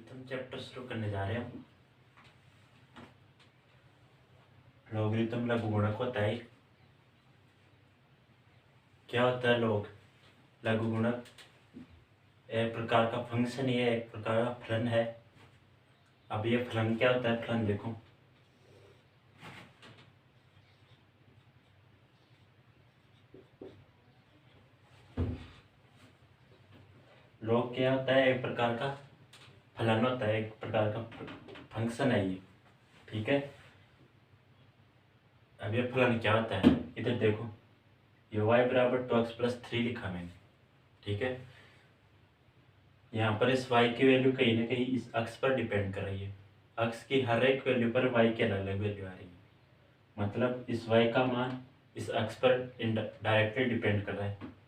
Logarithm chapter शुरू करने जा रहे हैं। लॉगरिथम लघुगुणक होता है। क्या होता है लघुगुणक? एक प्रकार का फंक्शन, ये एक प्रकार का फलन है। अब ये फलन क्या होता है? फलन देखो, लॉग क्या होता है? एक प्रकार का फलन होता है, एक प्रकार का फंक्शन है ये। ठीक है, अब ये फलन क्या होता है? इधर देखो, ये y बराबर 2x+3 लिखा मैंने। ठीक है, यहाँ पर इस y की वैल्यू कहीं ना कहीं इस अक्ष पर डिपेंड कर रही है। अक्ष की हर एक वैल्यू पर y की अलग अलग वैल्यू आ रही है। मतलब इस y का मान इस अक्ष पर डायरेक्टली डिपेंड कर रहा है।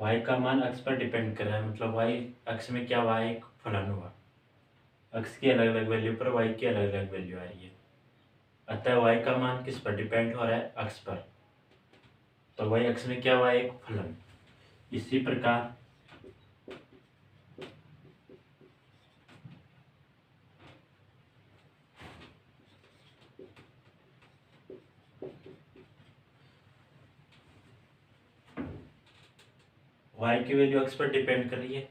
y का मान अक्ष पर डिपेंड कर रहा है, मतलब y अक्ष में क्या y एक फलन हुआ। अक्ष की अलग अलग वैल्यू पर y की अलग अलग वैल्यू आ रही है। अतः y का मान किस पर डिपेंड हो रहा है? अक्ष पर। तो y अक्ष में क्या हुआ? एक फलन। इसी प्रकार y की वैल्यू अक्ष पर डिपेंड कर रही है,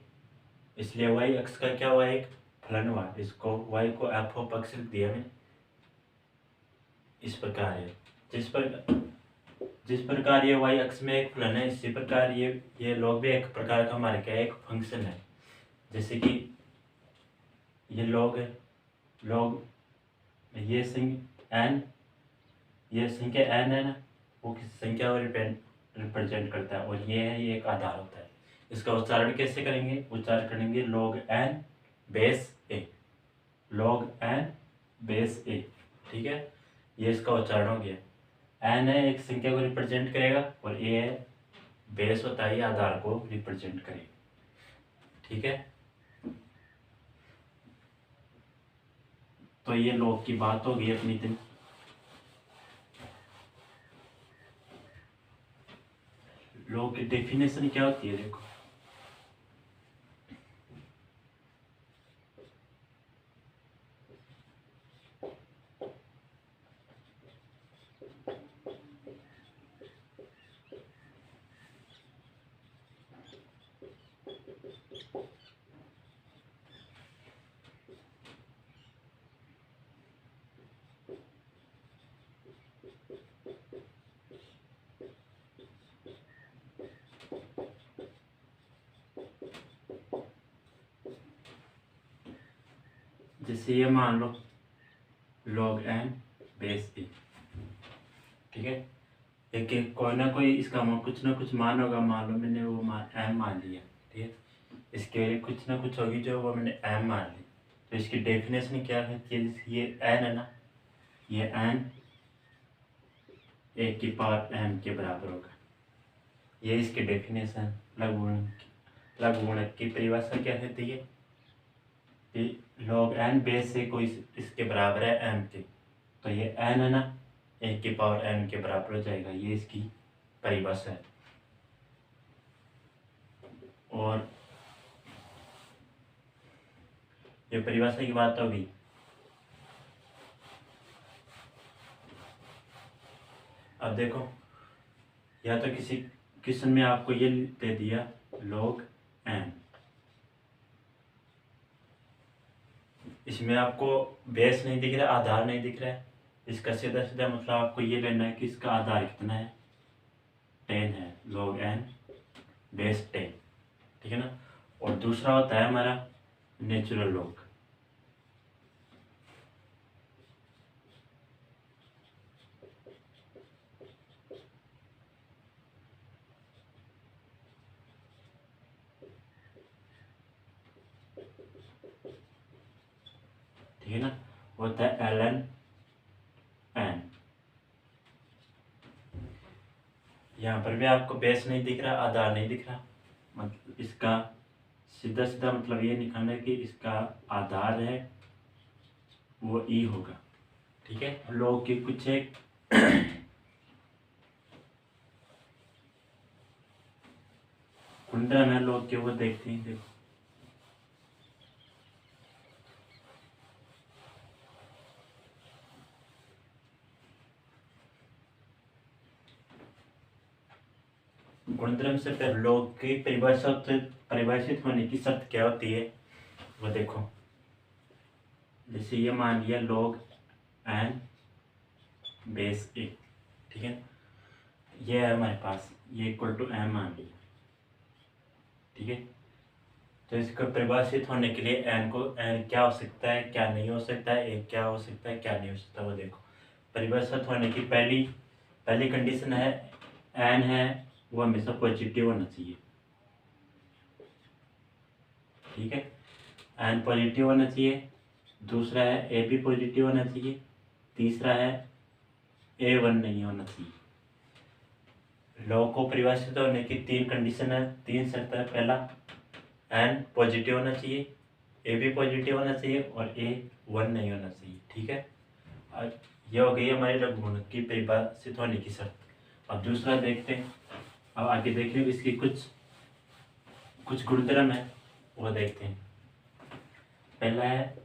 इसलिए y अक्ष का क्या हुआ? एक फलन हुआ। इसको y को f ऑफ x लिख दिया मैंने। इस प्रकार है, जिस प्रकार ये y अक्ष में एक फलन है, इसी प्रकार ये log भी एक प्रकार का हमारे क्या है? एक फंक्शन है। जैसे कि ये log है, log ये n, ये संख्या n है ना, वो किस संख्या को रिप्रेजेंट करता है, और ये है, ये एक आधार होता है। इसका उच्चारण कैसे करेंगे? उच्चारण करेंगे log n base a, log n base a। ठीक है, ये इसका उच्चारण हो गया। n है, एक संख्या को रिप्रेजेंट करेगा, और a है, बेस होता है, ये आधार को रिप्रेजेंट करेगा। ठीक है, तो ये log की बात हो गई अपनी दिन। log की डेफिनेशन क्या होती है? देखो, जैसे ये मान लो log n बेस a। ठीक है, एक कोई ना कोई इसका कुछ ना कुछ मान होगा। मान लो मैंने वो m मान लिया। ठीक है, इसके वजह कुछ ना कुछ होगी जो वो मैंने m मान ली। तो इसकी डेफिनेशन क्या है? ये n है ना, ये n 1 की पावर m के बराबर होगा। ये इसकी डेफिनेशन। लघुगुणक की परिभाषा क्या कहती है? log n बेस से कोई इसके बराबर है m के, तो ये n है ना, 1 की पावर m के बराबर हो जाएगा। ये इसकी परिभाषा है। और ये परिभाषा की बात होगी। अब देखो, या तो किसी क्वेश्चन में आपको ये दे दिया log n, इसमें आपको बेस नहीं दिख रहा, आधार नहीं दिख रहा है। इसका सीधा सीधा मतलब आपको ये लेना है कि इसका आधार कितना है? 10 है, log n बेस 10। ठीक है ना। और दूसरा होता है हमारा नेचुरल log। ठीक है ना, होता है ln n। यहाँ पर भी आपको बेस नहीं दिख रहा, आधार नहीं दिख रहा, मतलब इसका सीधा सीधा मतलब ये निकालना है कि इसका आधार है वो ई होगा। ठीक है, log की कुछ एक गुणधर्म है log के, वो देखते हैं। देखो, गुणधर्म से फिर लॉग की परिभाषित होने की शर्त क्या होती है वो देखो। जैसे ये मान लिया log n बेस a, ठीक है, ये है हमारे पास, ये इक्वल टू m मान लिया, ठीक है। तो इसको परिभाषित होने के लिए n क्या हो सकता है क्या नहीं हो सकता है, a क्या हो सकता है क्या नहीं हो सकता, वो देखो। परिभाषित होने की पहली कंडीशन है n है वो हमेशा पॉजिटिव होना चाहिए, ठीक है, n पॉजिटिव होना चाहिए। दूसरा है a भी पॉजिटिव होना चाहिए। तीसरा है a1 नहीं होना चाहिए। लॉग को परिभाषित होने की 3 कंडीशन है, 3 शर्त है। पहला n पॉजिटिव होना चाहिए, a भी पॉजिटिव होना चाहिए और a1 नहीं होना चाहिए, ठीक है। अब ये हो गई हमारी लघुगुण की परिभाषित होने की शर्त। अब दूसरा देखते हैं, अब आगे देखें इसकी कुछ गुणधर्म है वो देखते हैं। पहला है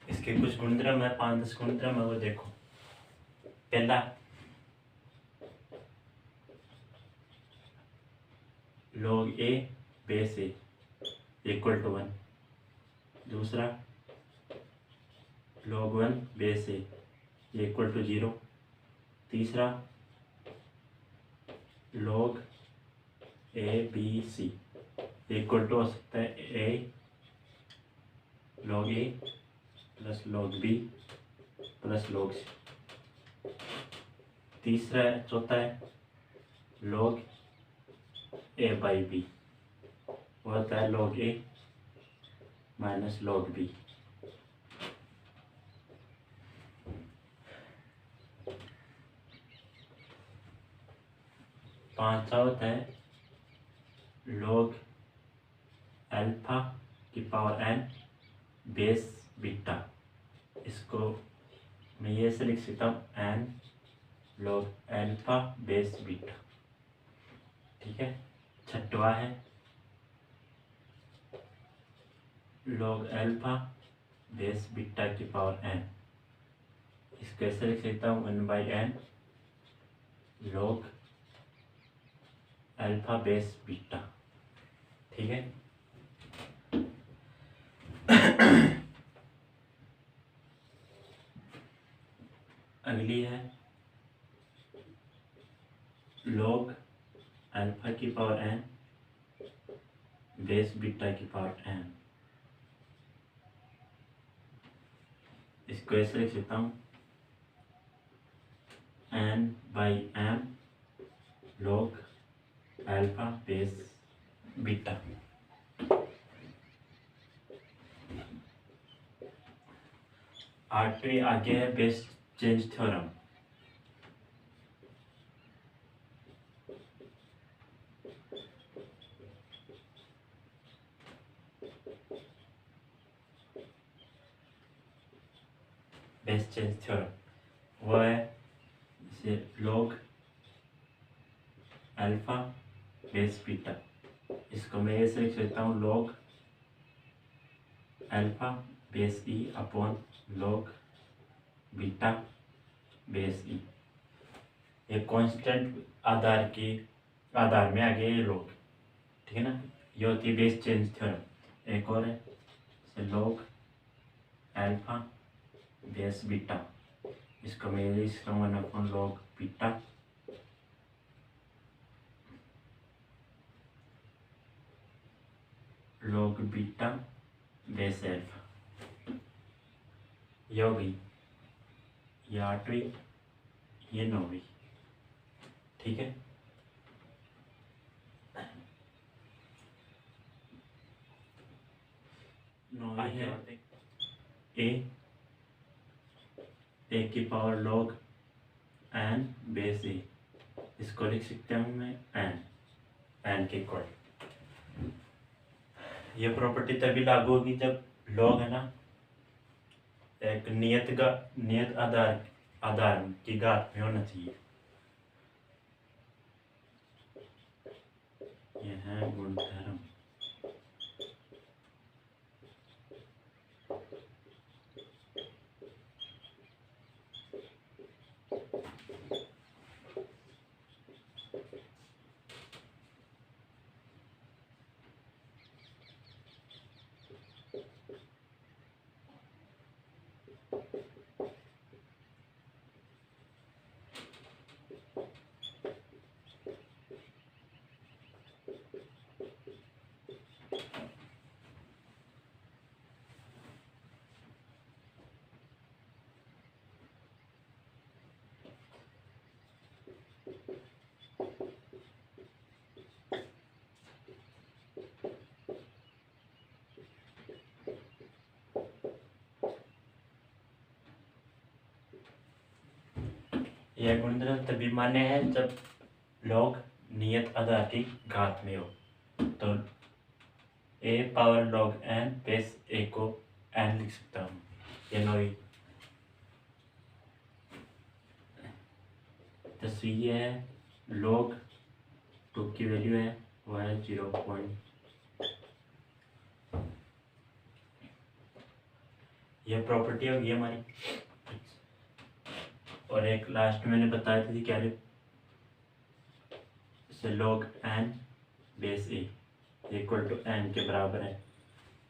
इसके कुछ गुणधर्म है, 5-10 गुणधर्म है वो देखो। पहला log a base a equal to 1। दूसरा log 1 base a equal to 0। तीसरा log a b c equal to हो सकता है a log a plus log b plus log c। चौथा है log a बाई b, वो होता है log a minus log b। पांचवा होता है log अल्फा की पावर n बेस बीटा। इसको मैं ये से लिख सकता हूँ n log alpha base beta, ठीक है। छठवा है log अल्फा बेस बीटा की पावर n। इसको ऐसे लिख सकता हूँ 1/n log alpha base beta, ठीक है। अगली है log अल्फा की पावर n बेस बीटा की पावर n। इसको ऐसे लिख सकता हूँ n/m log alpha base beta. आठवीं आगे है base change theorem. Base change theorem वो है जैसे log अल्फा बेस बीटा। इसको मैं ऐसे लिख सकता हूँ log alpha base e upon log beta base e. ये कांस्टेंट आधार में आ गए ये लोग, ठीक है ना। ये होती है बेस चेंज थ्योरम। एक और है log अल्फा बेस बीटा। इसको मैं लिख सकता हूँ 1 upon log beta log beta base alpha. ये हो गई, ये 8वीं, ये 9वीं, ठीक है। नौवीं है ए की पावर log n बेस ए। इसको लिख सकता हूँ मैं n एन के इक्वल। ये प्रॉपर्टी तभी लागू होगी जब लॉग है ना एक नियत आधार की घात में होना चाहिए। ये है गुणधर्म। यह गुणधर्म तभी मान्य है जब लॉग नियत आधार की घात में हो। तो a power log n base a को n लिख सकता हूँ। ये नोई तस्वीर है। लॉग 2 की वैल्यू है वो है 0. यह प्रॉपर्टी होगी हमारी। और एक लास्ट मैंने बताया थी क्या log n base a equal to n के बराबर है।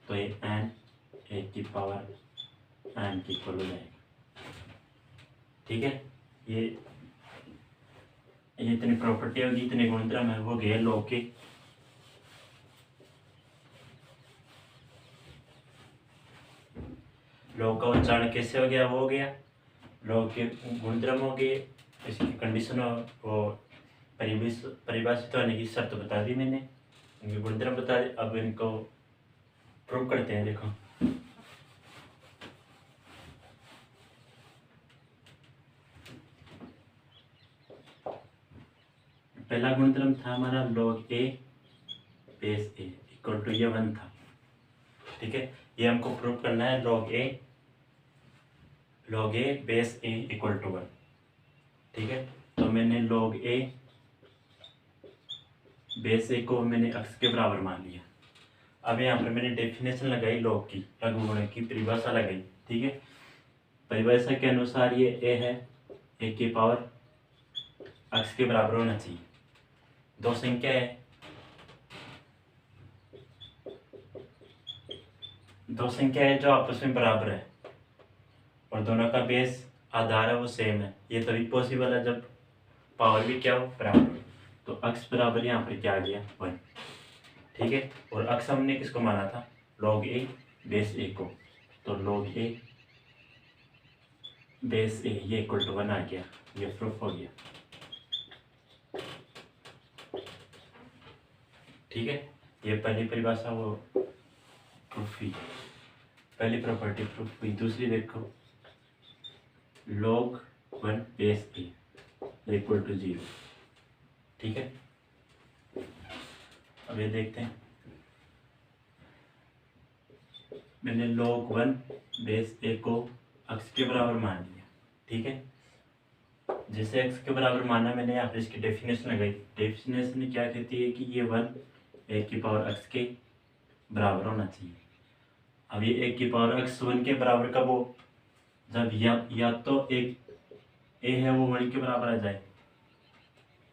तो ये n 1 की पावर n की इक्वल हो जाएगा। ठीक है, ये इतनी प्रॉपर्टी होगी, इतने गुणधर्म है वो गए लॉग के। लॉग का उच्चारण कैसे हो गया? वो हो गया लॉग के गुणधर्म हो गए, इसकी कंडीशन वो परिभाषित होने की शर्त बता दी मैंने, इनके गुणधर्म बता दी। अब इनको प्रूव करते हैं। देखो पहला गुणधर्म था हमारा log A base A equal to ये 1 था। ठीक है, ये हमको प्रूव करना है log A base A equal to 1। ठीक है, तो मैंने लॉग ए बेस ए को मैंने x के बराबर मान लिया। अब यहाँ पर मैंने डेफिनेशन लगाई लॉग की, लघुगुणक की परिभाषा लगाई। ठीक है, परिभाषा के अनुसार ये a है, a की पावर x के बराबर होना चाहिए। दो संख्या है, जो आपस में बराबर है और दोनों का बेस आधार है वो सेम है। ये तभी पॉसिबल है जब पावर भी क्या हो, बराबर हो। तो x बराबर यहाँ पर क्या आ गया 1। ठीक है, और x हमने किसको माना था? log a बेस a को। तो log a बेस a ये इक्वल टू 1 आ गया। ये प्रूफ हो गया। ठीक है, ये पहली परिभाषा वो प्रूफ हुई, पहली प्रॉपर्टी प्रूफ हुई। दूसरी देखो log 1 base a equal to 0। ठीक है, अब ये देखते हैं। मैंने log 1 बेस a को x के बराबर मान लिया। ठीक है, जैसे x के बराबर माना मैंने यहाँ पर इसकी डेफिनेशन लगाई। डेफिनेशन क्या कहती है कि ये 1 a की पावर x के बराबर होना चाहिए। अब ये a की पावर x 1 के बराबर कब हो? जब या तो एक a है वो 1 के बराबर आ जाए,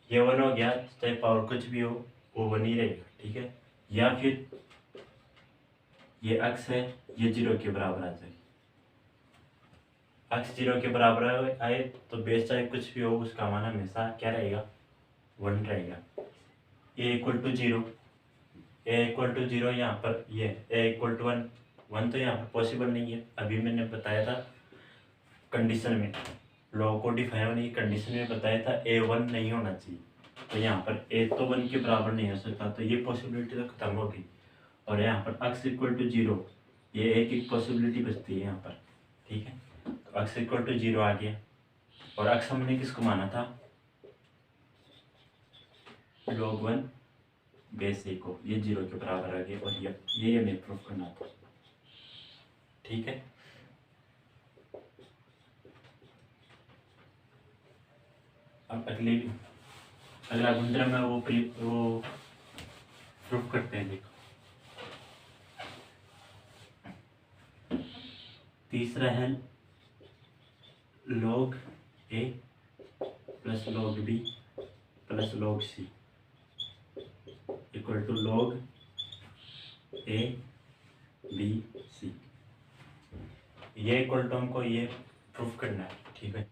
ये 1 हो गया, चाहे पावर कुछ भी हो वो 1 ही रहेगा। ठीक है, या फिर ये x है ये 0 के बराबर आ जाए। x 0 के बराबर आए तो बेस चाहे कुछ भी हो उसका मान हमेशा क्या रहेगा? 1 रहेगा। a इक्वल टू 0, यहाँ पर ये a इक्वल टू 1 तो यहाँ पर पॉसिबल नहीं है। अभी मैंने बताया था कंडीशन में, लॉ को डिफाइन होने की कंडीशन में बताया था a 1 नहीं होना चाहिए। तो यहाँ पर a तो 1 के बराबर नहीं हो सकता, तो ये पॉसिबिलिटी तो खत्म हो गई। और यहाँ पर x इक्वल टू 0, ये एक पॉसिबिलिटी बचती है यहाँ पर। ठीक है, तो x इक्वल टू 0 आ गया। और x हमने किसको माना था? log 1 बेस ए को, ये 0 के बराबर आ गया, और ये हमें प्रूफ करना था। ठीक है, अब अगला गुणधर्म है वो प्रूफ करते हैं। देखो तीसरा है log a plus log b plus log c equal to log a b c। ये इक्वल टू हमको ये प्रूफ करना है। ठीक है,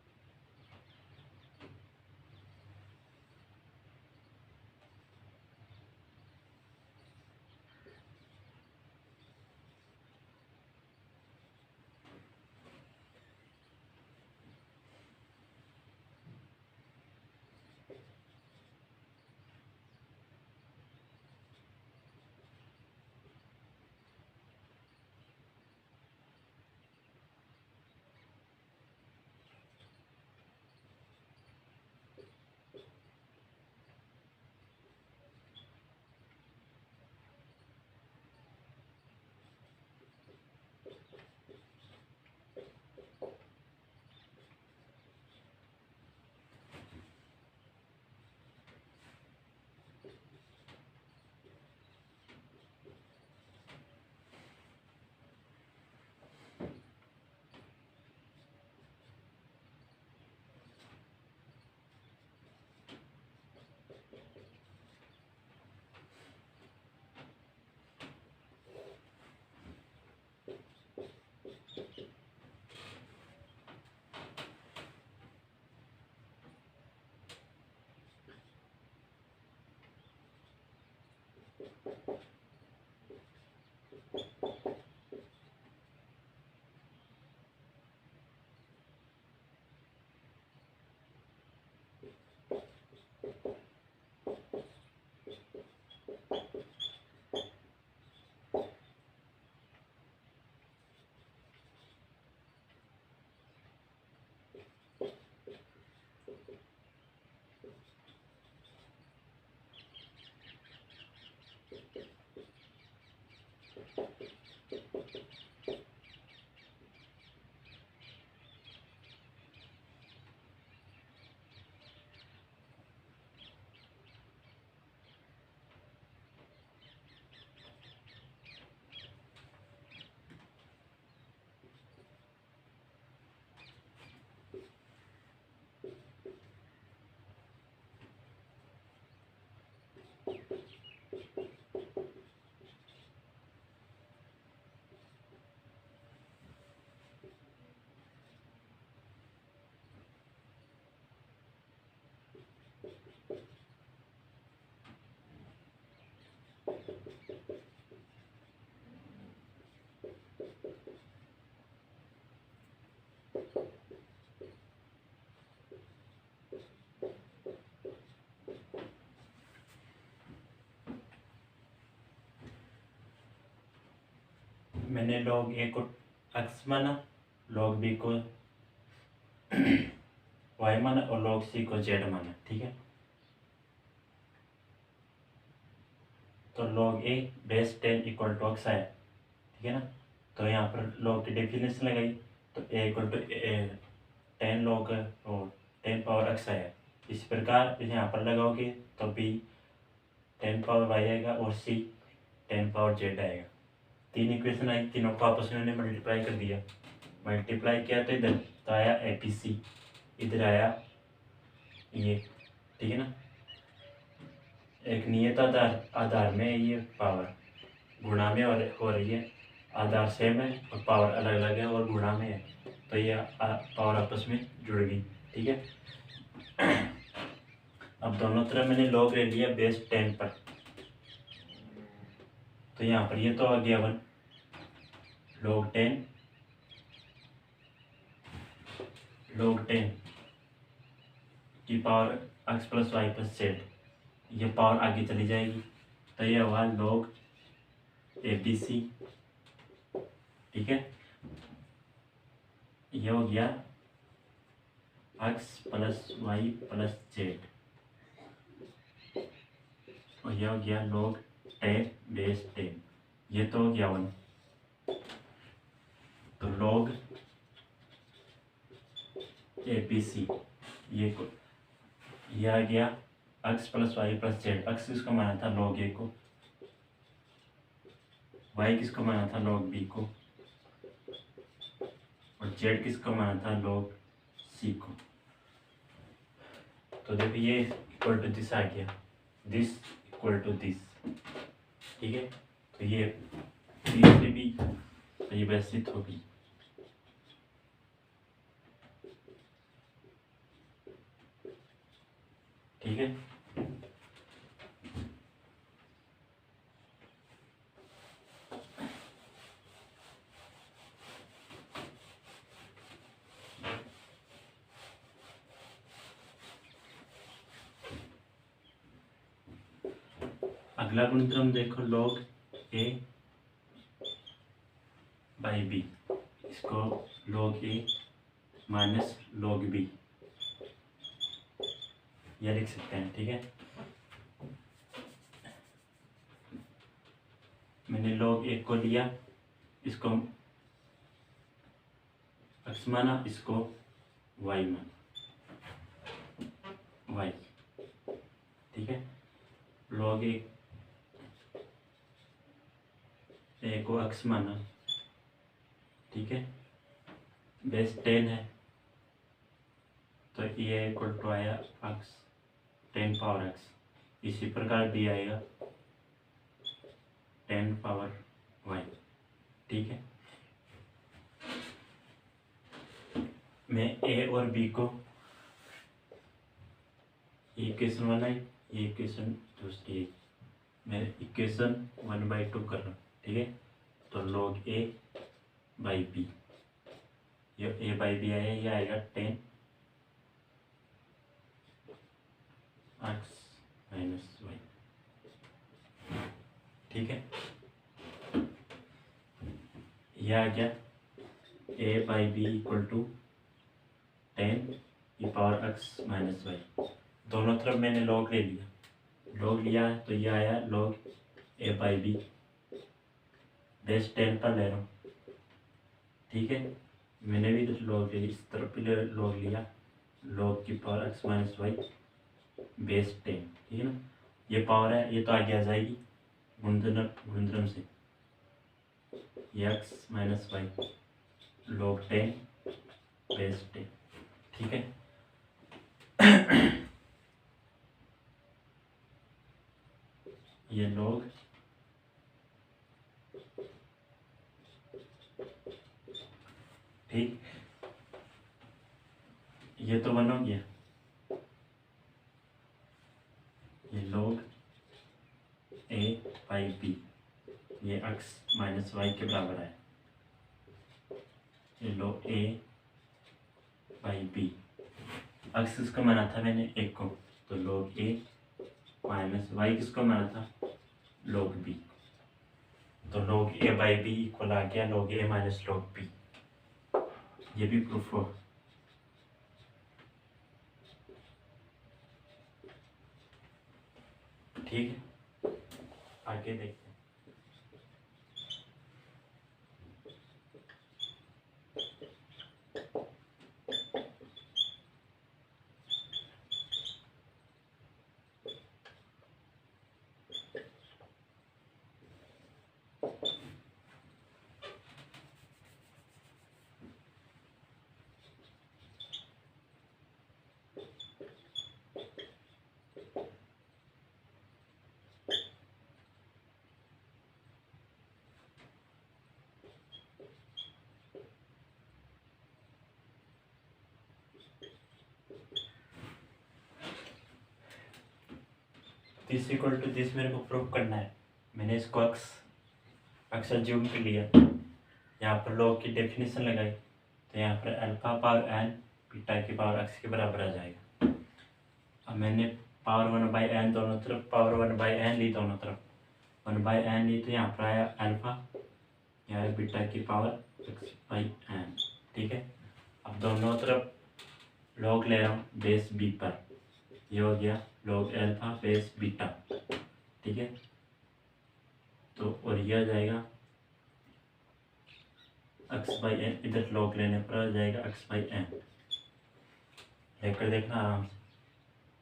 मैंने log a को x माना, log b को y माना और log c को z माना। ठीक है, तो log a base 10 equal to x आया। ठीक है ना, तो यहाँ पर log की डेफिनेशन लगाई तो a इक्वल टू 10 log और 10 पावर x आया। इस प्रकार यहाँ पर लगाओगे तो b 10 पावर y आएगा और c 10 पावर z आएगा। तीन इक्वेशन आई, तीनों को आपस में मैंने मल्टीप्लाई कर दिया। मल्टीप्लाई किया तो इधर तो आया APC, इधर आया ये। ठीक है ना, एक नियत आधार में ये पावर गुणा में हो रही है, आधार सेम है और पावर अलग अलग है और गुणा में है, तो ये पावर आपस में जुड़ गई। ठीक है, अब दोनों तरफ मैंने लॉग ले लिया बेस 10 पर, तो यहाँ पर ये तो आ गया 1 log 10 की power x plus y plus z, ये पावर आगे चली जाएगी तो ये हुआ log ABC। ठीक है, ये हो गया x plus y plus z और यह हो गया log 10 बेस 10, ये तो हो गया 1। तो log ABC ये आ गया x plus y plus z. x किसको माना था log A को, y किसको माना था log B को, और z किसको माना था log C को। तो देखो ये इक्वल टू दिस आ गया, दिस इक्वल टू दिस, ठीक है। तो ये तीसरी भी परिभाषित होगी। ठीक है, अगला गुणधर्म देखो log A बाई बी, इसको log A minus log B यह लिख सकते हैं। ठीक है, मैंने log A को लिया, इसको x माना, इसको y माना, y। ठीक है, log A को x माना, ठीक है, बेस 10 है, तो ये इक्वल टू आया x 10 पावर x। इसी प्रकार भी आएगा 10 पावर y। ठीक है, मैं a और b को इक्वेशन बनाई, ये इक्वेशन दूसरी, मैं इक्वेशन 1/2 कर रहा हूँ। ठीक है, तो log a बाई बी, ये a बाई बी आया, ये आएगा 10 x माइनस वाई। ठीक है, यह आ गया a by b equal to 10 e power x minus y. दोनों तरफ मैंने log ले लिया, log लिया तो यह आया log a by b, base 10 पर ले रहा हूँ। ठीक है, मैंने भी log ले, इस तरफ भी log लिया, log की power x minus y base 10। ठीक है ना, ये पावर है, ये तो आगे आ जाएगी गुणधर्म से, ये x minus y log 10 base 10। ठीक है, ये log ठीक, ये तो 1 हो गया, ये log a बाई बी, ये x माइनस वाई के बराबर है, ये log a by b. x किसको माना था मैंने 1 को, तो log a माइनस वाई किसको माना था log b, तो log a by b equal आ गया log a minus log b। ये भी प्रूफ हो। ठीक है, आगे देखते हैं। दिस इक्वल टू दिस मेरे को प्रूफ करना है। मैंने इसको x अज्यूम कर लिया, यहाँ पर log की डेफिनेशन लगाई, तो यहाँ पर अल्फा पावर n बीटा की पावर x के बराबर आ जाएगा। अब मैंने पावर 1/n दोनों तरफ, पावर 1/n ली दोनों तरफ, 1/n ली, तो यहाँ पर आया अल्फा, यहाँ बीटा की पावर x/n। ठीक है, अब दोनों तरफ log ले रहा हूँ बेस b पर, ये हो गया log अल्फा बेस बीटा। ठीक है। तो और ये आ जाएगा x बाई एन, इधर लॉग लेने पर आ जाएगा x बाई एन, लेकर देखना आराम से।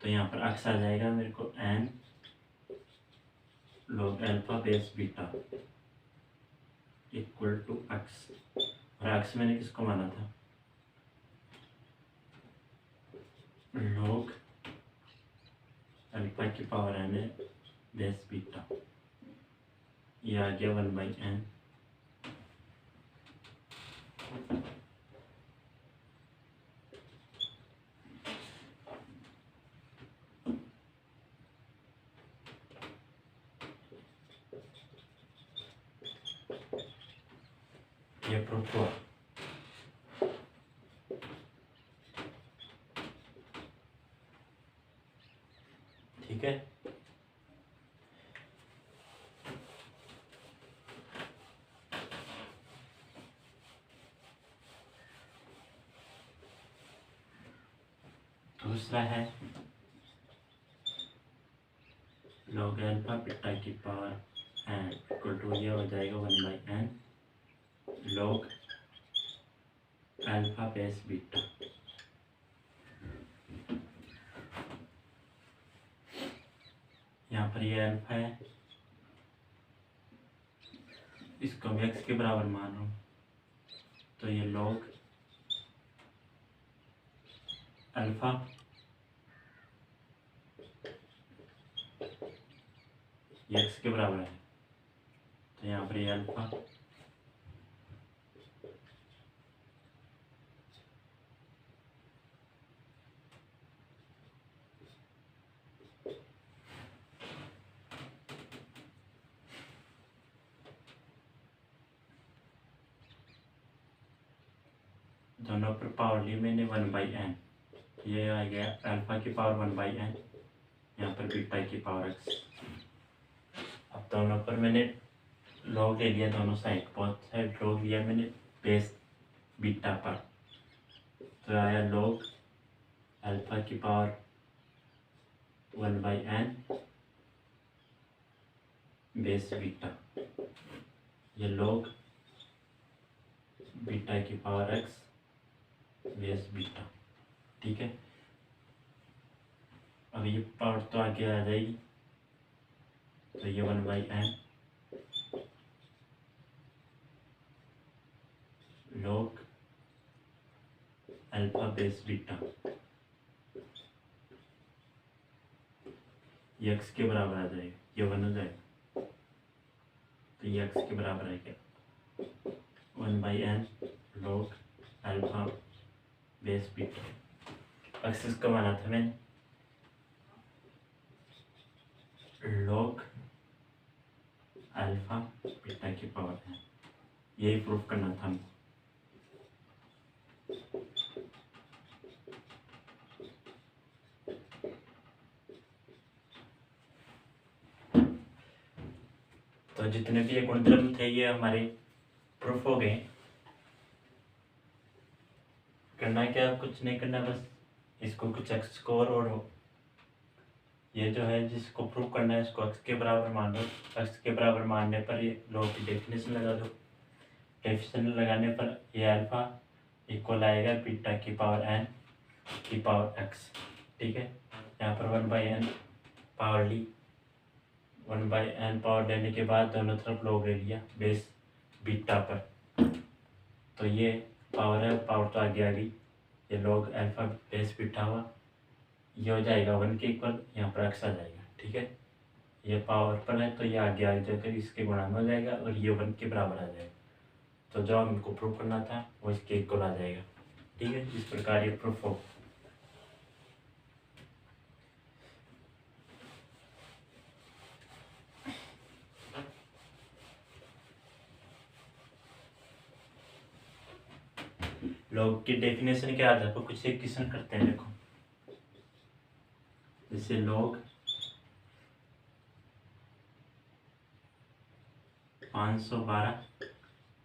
तो यहाँ पर x आ जाएगा मेरे को n log alpha base beta equal to x, और x मैंने किसको माना था, log अल्फा की पावर n बेस बीटा, ये आ गया 1/n। ये प्रूफ हुआ। ठीक है। दूसरा है log अल्फा बीटा की पावर n इक्वल टू ये हो जाएगा 1/n log alpha base beta. यहाँ पर ये अल्फा है, इसको मैं x के बराबर मान रहा हूँ, तो ये log अल्फा ये x के बराबर है, तो यहाँ पर ये अल्फा दोनों पर पावर ली मैंने 1/n, ये आ गया अल्फा की पावर 1/n, यहाँ पर बीटा की पावर x। अब दोनों पर मैंने लॉग ले लिया, दोनों साइड बहुत साइड लॉग लिया मैंने बेस बीटा पर, तो आया लॉग अल्फा की पावर 1/n बेस बीटा, ये लॉग बीटा की पावर x बेस बीटा। ठीक है। अब ये पावर तो आगे आ जाएगी, तो ये 1/n log alpha base beta, ये x के बराबर आ जाएगा, ये 1 हो जाएगा, तो ये x के बराबर है क्या 1/n log alpha base beta. x इसका माना था मैंने log अल्फा बीटा की पावर है, यही प्रूफ करना था हमको। तो जितने भी ये गुणधर्म थे ये हमारे प्रूफ हो गए। करना क्या, कुछ नहीं करना, बस इसको कुछ x स्कोर और हो, ये जो है जिसको प्रूव करना है इसको x के बराबर मान लो, x के बराबर मानने पर ये लॉ की डेफिनेशन लगा दो, डेफिनेशन लगाने पर ये अल्फा इक्वल आएगा बीटा की पावर n की पावर x। ठीक है। यहाँ पर 1/n पावर ली, 1/n पावर लेने के बाद दोनों तरफ लॉग ले लिया बेस बीटा पर, तो ये पावर है, पावर तो आगे आ गई, ये लॉग अल्फा बेस बीटा हुआ, ये हो जाएगा 1 के इक्वल, यहाँ पर x आ जाएगा। ठीक है। ये पावर पर है तो ये आगे आ जाकर इसके गुणा में हो जाएगा और ये 1 के बराबर आ जाएगा, तो जो हमको प्रूफ करना था वो इसके इक्वल आ जाएगा। ठीक है। इस प्रकार ये प्रूफ हो। लॉग की डेफिनेशन के आधार पर कुछ एक क्वेश्चन करते हैं। देखो जैसे लॉग 512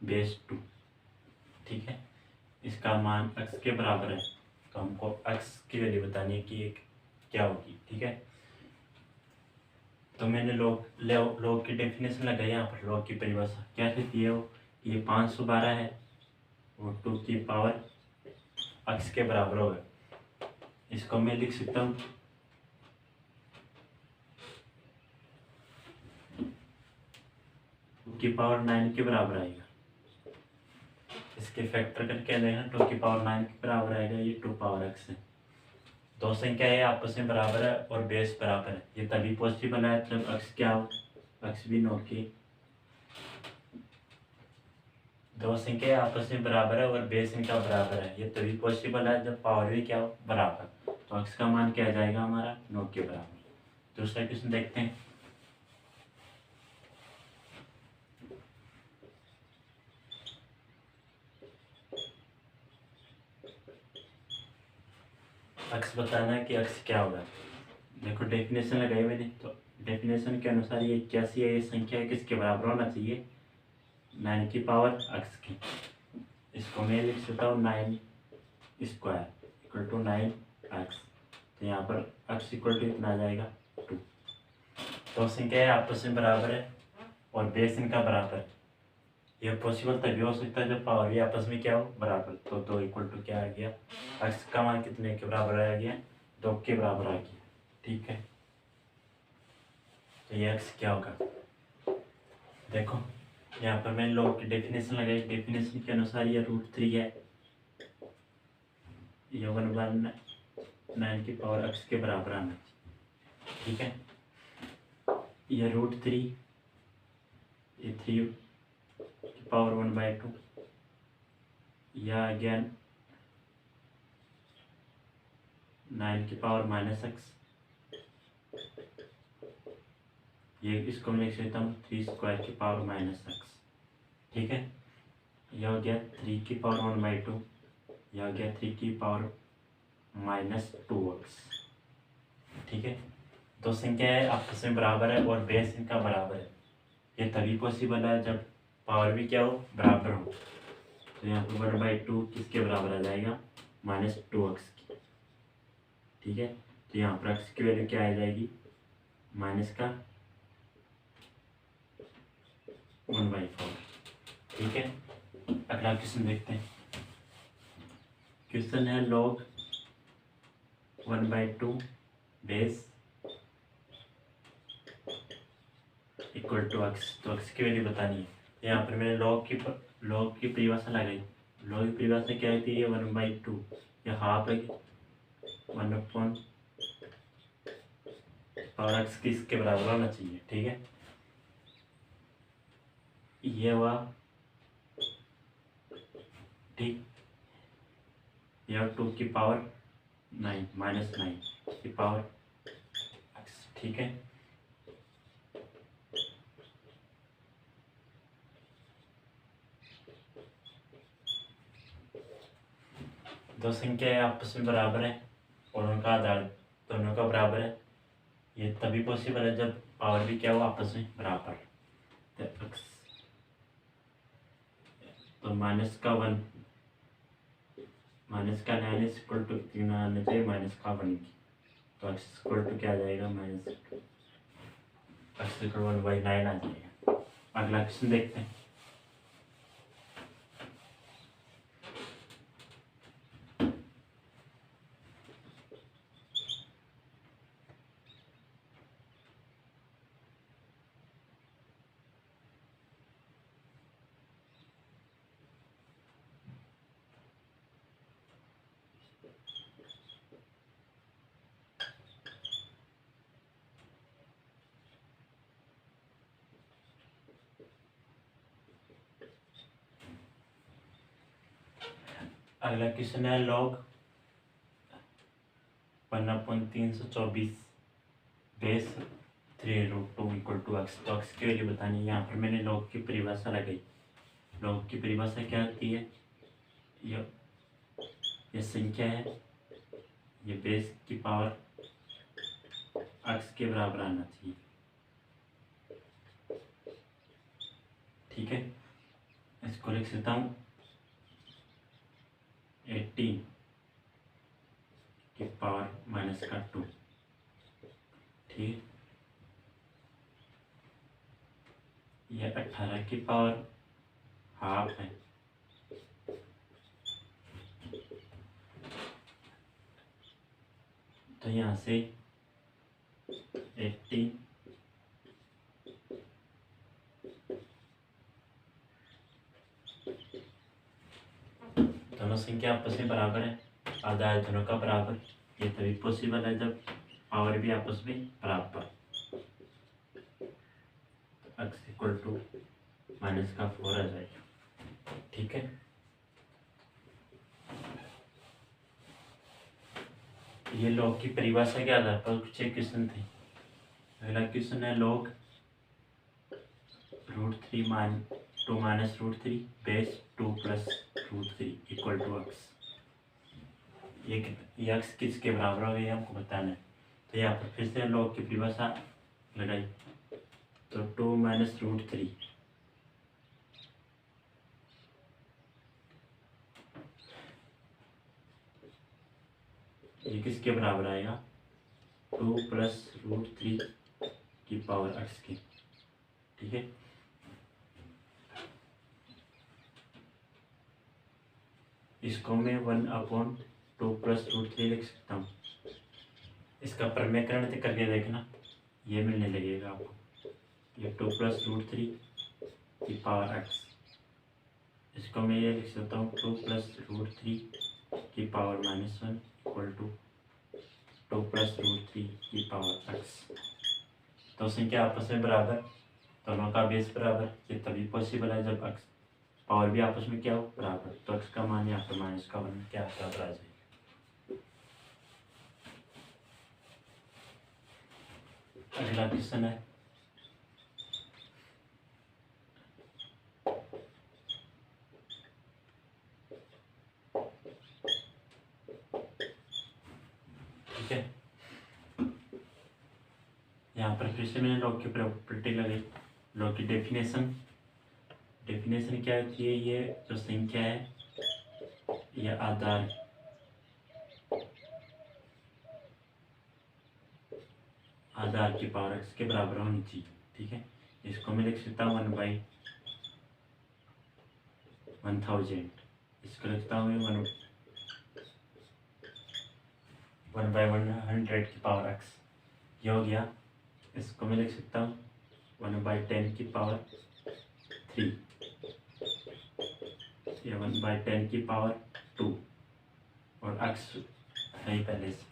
बेस 2, ठीक है, इसका मान x के बराबर है, तो हमको x की वैल्यू बतानी है कि एक क्या होगी। ठीक है। तो मैंने log की डेफिनेशन लगाई यहाँ पर। log की परिभाषा क्या कहती है वो, ये 512 है और 2 की पावर x के बराबर होगा। इसको मैं लिख सकता हूँ 2 की पावर 9 के बराबर आएगा। इसके फैक्टर करके आ जाएगा, 2 की पावर 9 के बराबर आएगा। ये 2 पावर x है। दो संख्याएं आपस में बराबर है और बेस बराबर है। ये तभी पॉसिबल है जब x क्या हो, x भी 9 की। दो संख्याएं आपस में बराबर है और बेस इनका बराबर है। ये तभी पॉसिबल है जब पावर भी क्या हो, बराबर। तो x का मान क्या आ जाएगा हमारा, 9 के बराबर। दूसरा क्वेश्चन देखते हैं। x बताना है कि x क्या होगा। देखो डेफिनेशन लगाई मैंने, तो डेफिनेशन के अनुसार ये 81 है। ये संख्या किसके बराबर होना चाहिए, 9 की पावर x की। इसको मैं लिख सकता हूँ 9 स्क्वायर इक्वल टू 9x। तो यहाँ पर x इक्वल टू इतना आ जाएगा 2। तो संख्या आपस में बराबर है और बेस इनका बराबर है। यह पॉसिबल तभी हो सकता है जब पावर भी आपस में क्या हो, बराबर। तो 2 इक्वल टू क्या आ गया, x का मान कितने के बराबर आ गया, 2 के बराबर आ गया। ठीक है, तो ये x क्या होगा। देखो यहाँ पर मैंने log की डेफिनेशन लगाई। डेफिनेशन के अनुसार ये √3 है। ये 1/9 की पावर x के बराबर आना चाहिए। ठीक है, ये √3, ये 3 की पावर 1/2, यह आ गया 9 की पावर -x। ये इसको मैं लिख सकता हूँ 3 स्क्वायर की पावर -x। ठीक है, यह हो गया 3 की पावर 1/2, यह हो गया 3 की पावर -2x। ठीक है, दो संख्याएं आपस में बराबर है और बेस इनका बराबर है। ये तभी पॉसिबल है जब पावर भी क्या हो, बराबर हो। तो यहाँ पर 1/2 किसके बराबर आ जाएगा, -2x की। ठीक है, तो यहाँ पर x की वैल्यू क्या आ जाएगी, माइनस का 1/4। ठीक है, अगला क्वेश्चन देखते हैं। क्वेश्चन है log 1/2 base equal to x। तो x की वैल्यू बतानी है। यहाँ पर मैंने log की परिभाषा लगाई। log की परिभाषा क्या होती है, 1/2 या हाफ है, 1/, पावर x किसके बराबर होना चाहिए। ठीक है, ये हुआ। ठीक, यह 2 की पावर 9 -9 की पावर x। ठीक है, दो संख्याएं आपस में बराबर है और उनका आधार दोनों का बराबर है। ये तभी पॉसिबल है जब पावर भी क्या हो, आपस में बराबर। तो x, तो -1 -9 इक्वल टू कितना आना चाहिए, -1 की। तो x इक्वल टू क्या आ जाएगा, x इक्वल 1/9 आ जाएगा। अगला क्वेश्चन देखते हैं। अगला क्वेश्चन है log 1/324 base 3√2 equal to x। तो x की वैल्यू बतानी है। यहाँ पर मैंने log की परिभाषा लगाई। log की परिभाषा क्या होती है, ये संख्या है, ये बेस की पावर x के बराबर आना चाहिए। ठीक है, इसको लिख सकता हूँ 18 की पावर -2। ठीक है, ये 18 की पावर हाफ है, तो यहाँ से 80 दोनों संख्या आपस में बराबर है, आधा है दोनों का बराबर। ये तभी पॉसिबल है जब पावर भी आपस में बराबर। x इक्वल टू -4 आ जाएगा। ठीक है, ये लॉग की परिभाषा के आधार पर कुछ एक क्वेश्चन थे। पहला क्वेश्चन है log √3 2 -√3 base 2 + √3 equal to x। ये x किसके बराबर हो गया हमको बताना है। तो यहाँ पर फिर से लॉग की परिभाषा लगाई, तो 2 -√3 ये किसके बराबर आएगा, 2 + √3 की पावर x की। ठीक है, इसको मैं 1/2 + √3 लिख सकता हूँ। इसका प्रमेयकरण करके देखना, ये मिलने लगेगा आपको। ये 2 + √3 की पावर x, इसको मैं ये लिख सकता हूँ 2 + √3 की पावर -1 इक्वल टू 2 + √3 की पावर x। तो संख्या आपस में बराबर, दोनों का बेस बराबर। ये तभी पॉसिबल है जब x पावर भी आपस में क्या हो, बराबर। तो x का मान यहाँ पर -1 क्या बराबर आ जाएगा। अगला क्वेश्चन है ठीक है, यहाँ पर फिर से मैंने लॉग की प्रॉपर्टी लगाई। लॉग की डेफिनेशन क्या होती है, ये जो संख्या है ये आधार की पावर x के बराबर होनी चाहिए। ठीक है, इसको मैं लिख सकता हूँ 1/1000, इसको लिखता हूँ 1/100 की पावर x, ये हो गया। इसको मैं लिख सकता हूँ 1/10 की पावर 3, ये 1/10 की पावर 2, और x है ही पहले से,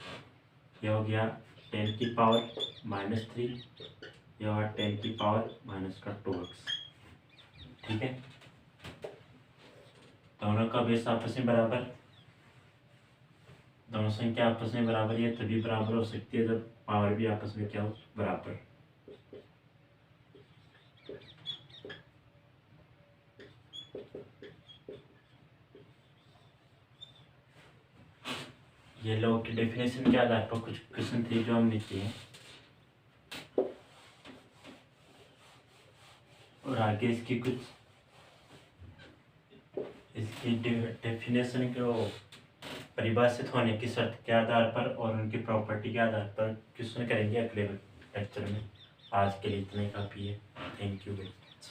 ये हो गया 10 की पावर -3, यह हुआ 10 की पावर -2x। ठीक है, दोनों का बेस आपस में बराबर, दोनों संख्या आपस में बराबर है, तभी बराबर हो सकती है जब पावर भी आपस में क्या हो, बराबर। ये लॉग की डेफिनेशन के आधार पर कुछ क्वेश्चन थे जो हमने किए, और आगे इसकी डेफिनेशन को परिभाषित होने की शर्त के आधार पर और उनकी प्रॉपर्टी के आधार पर क्वेश्चन करेंगे अगले लेक्चर में। आज के लिए इतना ही काफ़ी है। Thank you very much.